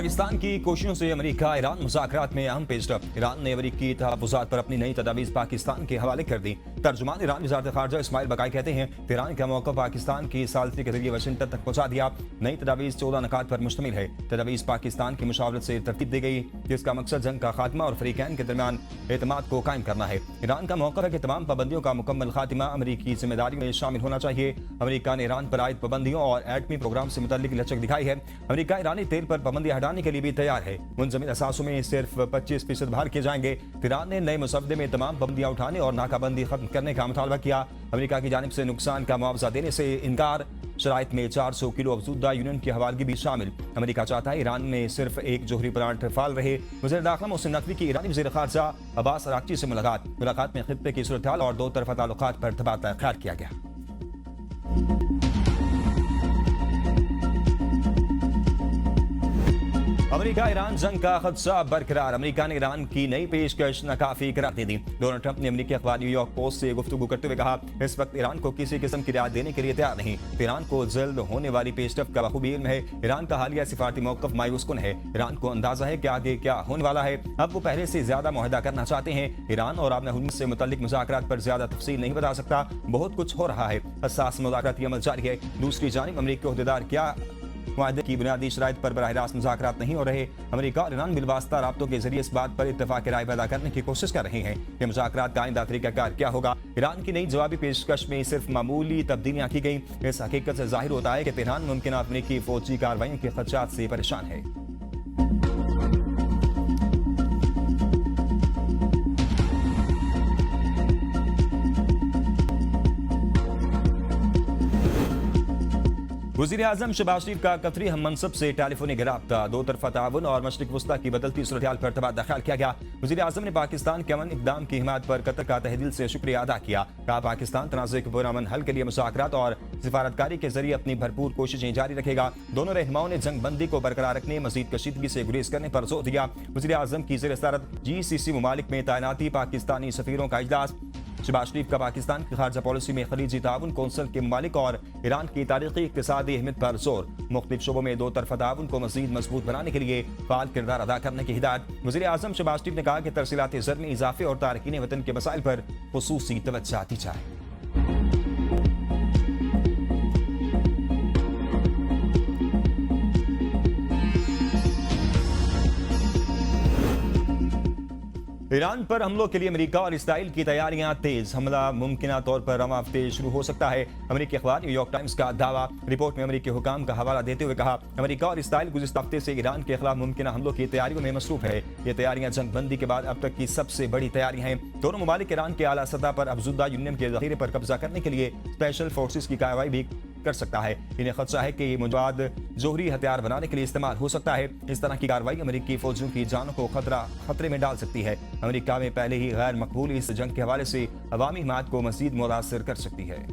पाकिस्तान की कोशिशों से अमेरिका ईरान मुज़ाकरात में अहम पेशरफ। ईरान ने अमेरिकी तहफ़्फ़ुज़ात पर अपनी नई तजावीज़ पाकिस्तान के हवाले कर दी। तर्जुमान ईरान वज़ारत ख़ारजा इस्माइल बकाई कहते हैं तेहरान का मौक़िफ़ पाकिस्तान की सालसी के जरिए वाशिंगटन तक पहुँचा दिया। नई तजावीज़ 14 नुकात पर मुश्तमिल है। तजावीज़ पाकिस्तान की मुशावरत से तरतीब दी गई, जिसका मकसद जंग का खात्मा और फ़रीक़ैन के दरमियान एतमाद को कायम करना है। ईरान का मौक़िफ़ है कि तमाम पाबंदियों का मुकम्मल खात्मा अमेरिकी जिम्मेदारियों में शामिल होना चाहिए। अमेरिका ने ईरान पर आयद पाबंदियों और एटमी प्रोग्राम से मुतल्लिक लचक दिखाई है। अमेरिका ईरानी तेल पर पाबंदी हटाने के लिए भी तैयार है। मुनज़मिन असासों में सिर्फ 25% भार किए जाएंगे। ईरान ने नए मुसवदे में तमाम पाबंदियां उठाने और नाकाबंदी खत्म करने का मुतालबा किया। अमेरिका की जानिब से नुकसान का मुआवजा देने से इनकार, शराइत में 400 किलो अफजूदा यूनियन की हवालगी भी शामिल। अमेरिका चाहता है ईरान में सिर्फ एक जोहरी प्लांट फाल रहे। वज़ीर दाखिला मोहसिन नकवी की ईरानी वज़ीर ख़ारजा अब्बास अराग़ची से मुलाकात में खित्ते की सूरत हाल और दो तरफ़ा ताल्लुकात पर तबादला ख्याल किया गया। अमेरिका ईरान जंग का खदशा बरकरार। अमेरिका ने ईरान की नई पेशकश नाकाफी करार दे दी। डोनाल्ड ट्रंप ने अमेरिकी अखबार न्यूयॉर्क पोस्ट से गुफ्तगू करते हुए कहा, इस वक्त ईरान को किसी किस्म की रियायत देने के लिए तैयार नहीं। ईरान को जल्द होने वाली पेशरफ का बखूबी इल्म है। ईरान का हालिया सिफारती मौक़िफ़ मायूसकुन है। ईरान को अंदाजा है कि आगे क्या होने वाला है। अब वो पहले से ज्यादा मुआहदा करना चाहते हैं। ईरान और आबना हुर्मुज़ से मुतल्लिक मुज़ाकरात पर ज्यादा तफसील नहीं बता सकता। बहुत कुछ हो रहा है। हसास मुज़ाकराती अमल जारी है। दूसरी जानिब अमेरिकी ओहदेदार क्या मुआहदे की बुनियादी शराइत पर बराह रास्त मुज़ाकरात नहीं हो रहे। अमेरिका और ईरान बिलवास्ता राब्तों के जरिए इस बात पर इत्तफाक राय पैदा करने की कोशिश कर रहे हैं कि मुज़ाकरात का आइंदा तरीक़ाकार क्या होगा। ईरान की नई जवाबी पेशकश में सिर्फ मामूली तब्दीलियां की गई। इस हकीकत से जाहिर होता है कि तेहरान मुमकिन अमेरिकी फौजी कार्रवाइयों के खदशात से परेशान है। वज़ीर आज़म शहबाज शरीफ का कतरी हम मनसब से टेलीफोनिक राब्ता, दो तरफा ताउन और मशरिक़ वस्ता की बदलती सूरत हाल पर तबादला ख्याल किया गया। वज़ीर आज़म ने पाकिस्तान के अमन इक़दाम की हिमायत पर कतर का तहे से शुक्रिया अदा किया। कहा, पाकिस्तान तनाज़े के पुरअमन हल के लिए मुज़ाकरात और सिफारतकारी के जरिए अपनी भरपूर कोशिशें जारी रखेगा। दोनों रहनुमाओं ने जंग बंदी को बरकरार रखने, मज़ीद कशीदगी से गुरेज करने पर जोर दिया। वज़ीर आज़म की ज़ेर सदारत GCC ममालिक में तैनाती, पाकिस्तानी सफ़ीरों का इजलास, शहबाज शरीफ का पाकिस्तान की खारजा पॉलिसी में खलीजी ताउन, कौंसल के ममालिक और ईरान की तारीखी इक़्तिसादी अहमियत पर जोर, मुख्तलिफ शोबों में दो तरफा ताउन को मज़ीद मजबूत बनाने के लिए फ़ाल किरदार अदा करने की हिदायत। वज़ीर आज़म शहबाज शरीफ ने कहा कि तरसीलात ज़र में इजाफे और तारकीन वतन के मसाइल पर ख़ुसूसी तवज्जो दी जाए। ईरान पर हमलों के लिए अमेरिका और इसराइल की तैयारियां तेज। हमला मुमकिन तौर पर रवां हफ्ते शुरू हो सकता है। अमेरिकी अखबार न्यूयॉर्क टाइम्स का दावा। रिपोर्ट में अमेरिकी हुकाम का हवाला देते हुए कहा, अमेरिका और इसराइल गुज़िश्ता हफ्ते से ईरान के खिलाफ मुमकिन हमलों की तैयारियों में मसरूफ है। ये तैयारियां जंग बंदी के बाद अब तक की सबसे बड़ी तैयारियां हैं। दोनों ममालिक ईरान के आला सतह पर अफजूदा यूनियन के ज़ख़ीरे पर कब्जा करने के लिए स्पेशल फोर्सेस की कार्रवाई भी कर सकता है। इन्हें खदशा है कि ये मुजाद जोहरी हथियार बनाने के लिए इस्तेमाल हो सकता है। इस तरह की कार्रवाई अमेरिकी फौजियों की जानों को खतरे में डाल सकती है। अमेरिका में पहले ही गैर मकबूल इस जंग के हवाले से अवामी हिमायत को मज़ीद मुतासिर कर सकती है।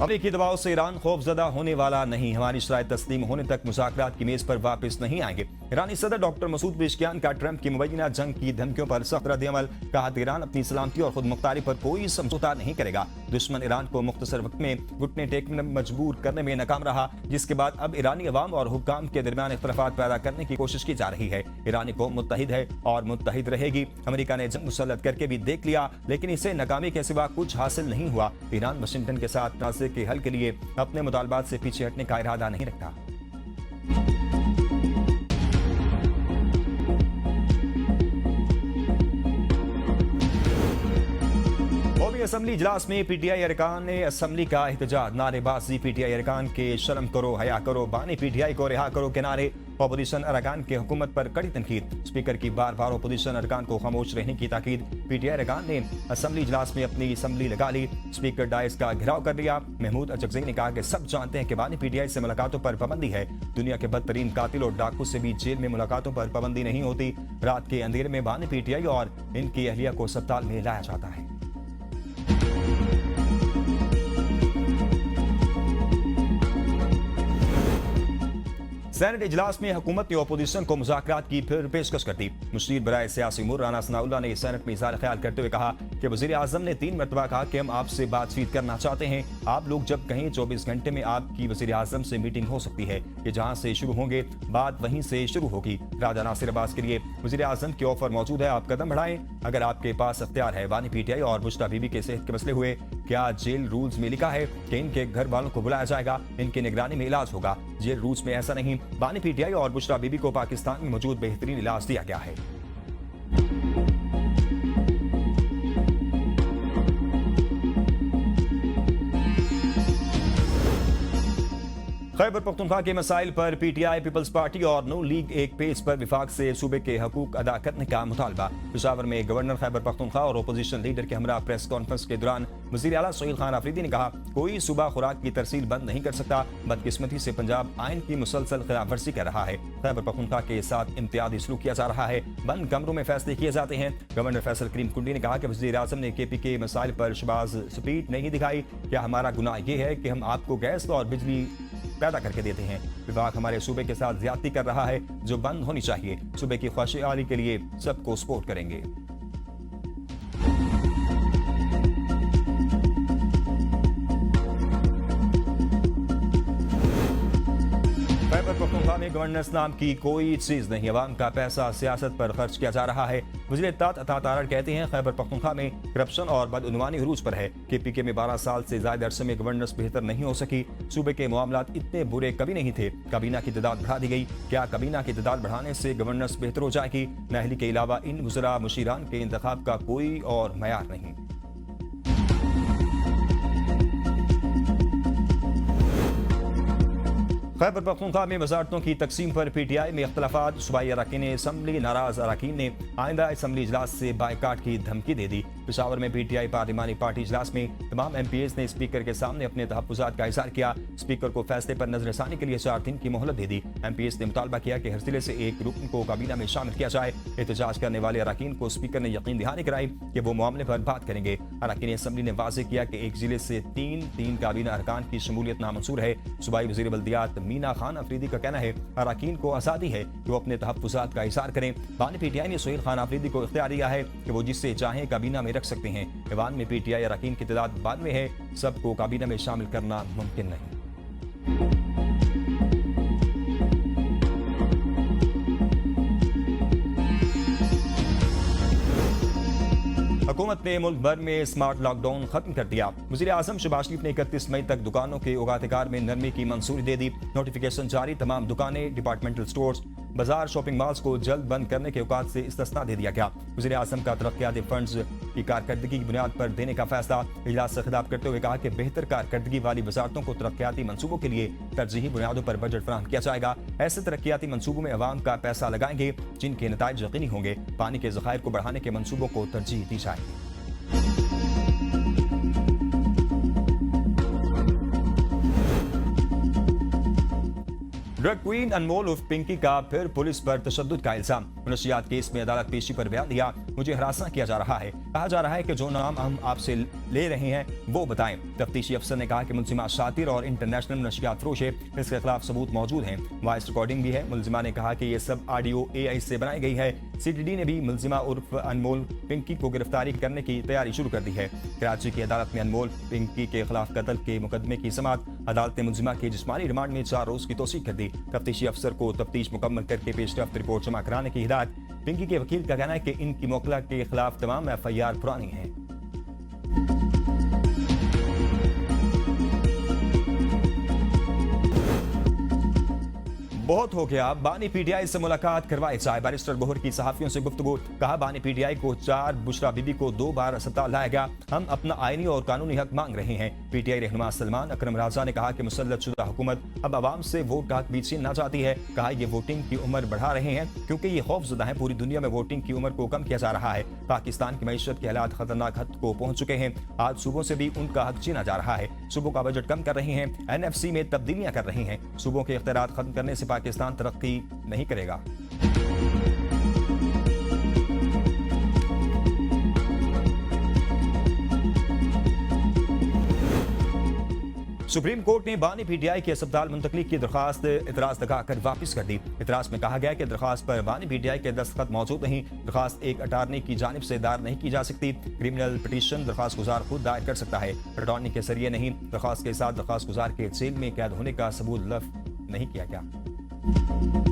अमेरिकी दबाव से ईरान खौफजदा होने वाला नहीं। हमारी शराइत तस्लीम होने तक मुज़ाकरात की मेज पर वापस नहीं आएंगे। ईरानी सदर डॉक्टर मसूद पेशकियान का ट्रंप की मुबैना जंग की धमकियों पर सख्त रद्द-ए-अमल। कहा, ईरान अपनी सलामती और खुद मुख्तारी पर कोई समझौता नहीं करेगा। दुश्मन ईरान को मुख्तसर वक्त में घुटने टेकने में मजबूर करने में नाकाम रहा, जिसके बाद अब ईरानी अवाम और हुक्काम के दरमियान इख्तलाफात पैदा करने की कोशिश की जा रही है। ईरानी कौम मुत्तहिद है और मुत्तहिद रहेगी। अमेरिका ने जंग मुसल्लत करके भी देख लिया, लेकिन इसे नाकामी के सिवा कुछ हासिल नहीं हुआ। ईरान वाशिंगटन के साथ तनाज़े के हल के लिए अपने मुतालबात से पीछे हटने का इरादा नहीं रखता। असम्बली इजलास में पीटीआई अरकान ने असम्बली का एहतजाज, नारेबाजी। पीटीआई अरकान के शर्म करो, हया करो, बानी पीटीआई को रिहा करो के नारे। अपोजिशन अरकान के हुकूमत पर कड़ी तनकीद। स्पीकर की बार बार अपोजिशन अरकान को खामोश रहने की ताकीद। पीटीआई अरकान ने असम्बली इजलास में अपनी असम्बली लगा ली। स्पीकर डायस का घेराव कर लिया। महमूद अचकज़ई ने कहा कि सब जानते हैं कि बानी पीटीआई से मुलाकातों पर पाबंदी है। दुनिया के बदतरीन कातिल और डाकू से भी जेल में मुलाकातों पर पाबंदी नहीं होती। रात के अंधेरे में बानी पीटीआई और इनकी अहलिया को अस्पताल में लाया जाता है। सेनेट इजलास में हुकूमत ने अपोजिशन को मुज़ाकरात की फिर पेशकश कर दी। मुशीर बराए सियासी उमूर राना सनाउल्लाह ने सेनेट में इज़हार ख्याल करते हुए कहा कि वज़ीर आज़म ने 3 मरतबा कहा कि हम आपसे बातचीत करना चाहते हैं। आप लोग जब कहीं 24 घंटे में आपकी वज़ीर आज़म से मीटिंग हो सकती है, कि जहां से शुरू होंगे बात वहीं से शुरू होगी। राजा नासिर अब्बास के लिए वज़ीर आज़म की ऑफर मौजूद है, आप कदम बढ़ाएं अगर आपके पास अख्तियार है। बानी पीटीआई और बुशरा बीबी के सेहत के मसले हुए, क्या जेल रूल्स में लिखा है कि इनके घर वालों को बुलाया जाएगा, इनकी निगरानी में इलाज होगा? जेल रूल्स में ऐसा नहीं। बानी पीटीआई और बुशरा बीबी को पाकिस्तान में मौजूद बेहतरीन इलाज दिया गया है। खैबर पख्तूनख्वा के मसाइल पर पीटीआई, पीपल्स पार्टी और नून लीग एक पेज पर विफाक से सूबे के हकूक अदा करने का मुतालबा। पेशावर में गवर्नर खैबर पख्तूनख्वा और अपोजिशन लीडर के हमरा प्रेस कॉन्फ्रेंस के दौरान वज़ीर आला सोहेल खान आफरीदी ने कहा, कोई सूबा खुराक की तरसील बंद नहीं कर सकता। बदकिस्मती से पंजाब आइन की मुसलसल खिलाफ वर्जी कर रहा है। खैबर पख्तूनख्वा के साथ इम्तियाजी सलूक किया जा रहा है। बंद कमरों में फैसले किए जाते हैं। गवर्नर फैसल करीम कुंडी ने कहा कि वज़ीर आज़म ने केपी के मसाइल पर शबाज स्पीड नहीं दिखाई। क्या हमारा गुनाह यह है कि हम आपको गैस और बिजली पैदा करके देते हैं? विभाग हमारे सूबे के साथ ज्यादती कर रहा है जो बंद होनी चाहिए। सूबे की खुशहाली के लिए सबको सपोर्ट करेंगे। खैबर पख्तूनख्वा में गवर्नेंस नाम की कोई चीज नहीं। अवाम का पैसा सियासत पर खर्च किया जा रहा है। वज़ीर इत्तेफाक अता तारड़ कहते हैं, खैबर पख्तूनख्वा में करप्शन और बदउनवानी उरूज पर है। केपीके में 12 साल से ज्यादा अरसे में गवर्नेंस बेहतर नहीं हो सकी। सूबे के मामलात इतने बुरे कभी नहीं थे। काबीना की तादाद बढ़ा दी गई। क्या काबीना की तादाद बढ़ाने से गवर्नेंस बेहतर हो जाएगी? नाअहली के अलावा इन वज़रा मुशीरान के इंतखाब का कोई और मयार नहीं। खैबर पख्तूनख्वा में वजारतों की तकसीम पर पीटीआई में इख्तलाफात। सूबाई अरकान असम्बली नाराज अरकान ने आइंदा असम्बली इजलास से बायकाट की धमकी दे दी। पेशावर में पीटीआई पार्लिमानी पार्टी इजलास में तमाम एमपीएस ने स्पीकर के सामने अपने तहफ्फुज़ात का इज़हार किया। स्पीकर को फैसले पर नजरसानी के लिए 4 दिन की मोहलत दे दी। एमपीएस ने मुतालबा किया कि हर जिले से एक रुकन को काबीना में शामिल किया जाए। एहतजाज करने वाले अरकान को स्पीकर ने यकीन दहानी कराई कि वो मामले पर बात करेंगे। अरकान असम्बली ने वाज़ेह किया कि एक जिले से तीन काबीना अरकान की शमूलियत नामंजूर है। सूबाई वज़ीर बल्दियात मीना खान आफरीदी का कहना है, अरकान को आज़ादी है कि वो अपने तहफ्फुज़ात का इज़हार करें। बानी पीटीआई ने सोहेल खान आफरीदी को इख्तियार दिया है कि वो जिससे चाहें काबीना में रख सकते हैं। ईवान में पीटीआई अरकान की तादाद 92 है। सबको काबीना में शामिल करना मुमकिन नहीं। हुकूमत ने मुल्क भर में स्मार्ट लॉकडाउन खत्म कर दिया। वज़ीर आज़म शहबाज शरीफ ने 31 मई तक दुकानों के औकात-ए-कार में नरमी की मंजूरी दे दी। नोटिफिकेशन जारी। तमाम दुकानें, डिपार्टमेंटल स्टोर्स, बाजार, शॉपिंग मॉल्स को जल्द बंद करने के औकात से इस्तिस्ना दे दिया गया। वज़ीर आज़म का तरक्याती फंड्स की कारकर्दगी की बुनियाद पर देने का फैसला। इजलास से खिताब करते हुए कहा कि बेहतर कारकर्दगी वाली वजारतों को तरक्याती मंसूबों के लिए तरजीही बुनियादों पर बजट फराहम किया जाएगा। ऐसे तरक्याती मंसूबों में अवाम का पैसा लगाएंगे जिनके नताइज यकीनी होंगे। पानी के ज़खायर को बढ़ाने के मंसूबों को तरजीह दी जाएगी। ड्रग क्वीन अनमोल उर्फ पिंकी का फिर पुलिस पर तशद्दुद का इल्जाम। मुनशियात केस में अदालत पेशी पर बयान दिया। मुझे हरासा किया जा रहा है। कहा जा रहा है कि जो नाम हम आपसे ले रहे हैं वो बताएं। तफ्तीशी अफसर ने कहा कि मुलजिमा शातिर और इंटरनेशनल मुनशियात फरोश है। इसके खिलाफ सबूत मौजूद हैं। वॉइस रिकॉर्डिंग भी है। मुलजिमा ने कहा कि ये सब ऑडियो AI से बनाई गई है। CTD ने भी मुलजिमा उर्फ अनमोल पिंकी को गिरफ्तारी करने की तैयारी शुरू कर दी है। कराची की अदालत में अनमोल पिंकी के खिलाफ कत्ल के मुकदमे की समाअत। अदालत ने मुलजिमा के जिस्मानी रिमांड में 4 रोज की तौसीक कर दी। तफ्तीशी अफसर को तफ्तीश मुकम्मल करके पेशरफ्त रिपोर्ट जमा कराने की हिदायत। पिंकी के वकील का कहना है कि इनकी मोकला के खिलाफ तमाम FIR पुरानी है। बहुत हो गया, बानी पीटीआई से मुलाकात करवाए जाए। बैरिस्टर गोहर की सहाफियों से गुफ्तगू। कहा, बानी पीटीआई को 4 बुशरा बीबी को 2 बार अस्पताल लाया गया। हम अपना आईनी और कानूनी हक मांग रहे हैं। पीटीआई रहनुमा सलमान अकरम राजा ने कहा कि मुसल्लतशुदा हुकूमत अब आवाम से वोट का हक भी छीनना चाहती है। कहा, ये वोटिंग की उम्र बढ़ा रहे हैं क्योंकि ये खौफजदा है। पूरी दुनिया में वोटिंग की उम्र को कम किया जा रहा है। पाकिस्तान की मईशत के हालात खतरनाक हद को पहुंच चुके हैं। आज सूबों से भी उनका हक छीना जा रहा है। सूबों का बजट कम कर रहे हैं। NFC में तब्दीलियां कर रही हैं। सूबों के इख्तियारात खत्म करने से पाकिस्तान तरक्की नहीं करेगा। सुप्रीम कोर्ट ने बानी पीटीआई की अस्पताल मुंतकली की दरखास्त इतराज लगाकर वापस कर दी। इतराज में कहा गया कि दरखास्त पर बानी पीटीआई के दस्तखत मौजूद नहीं। दरखास्त एक अटारनी की जानिब से दायर नहीं की जा सकती। क्रिमिनल पिटीशन दरखास्त गुजार खुद दायर कर सकता है, अटॉर्नी के जरिए नहीं। दरखास्त के साथ दरखास्त गुजार के जेल में कैद होने का सबूत लफ्ज नहीं किया गया।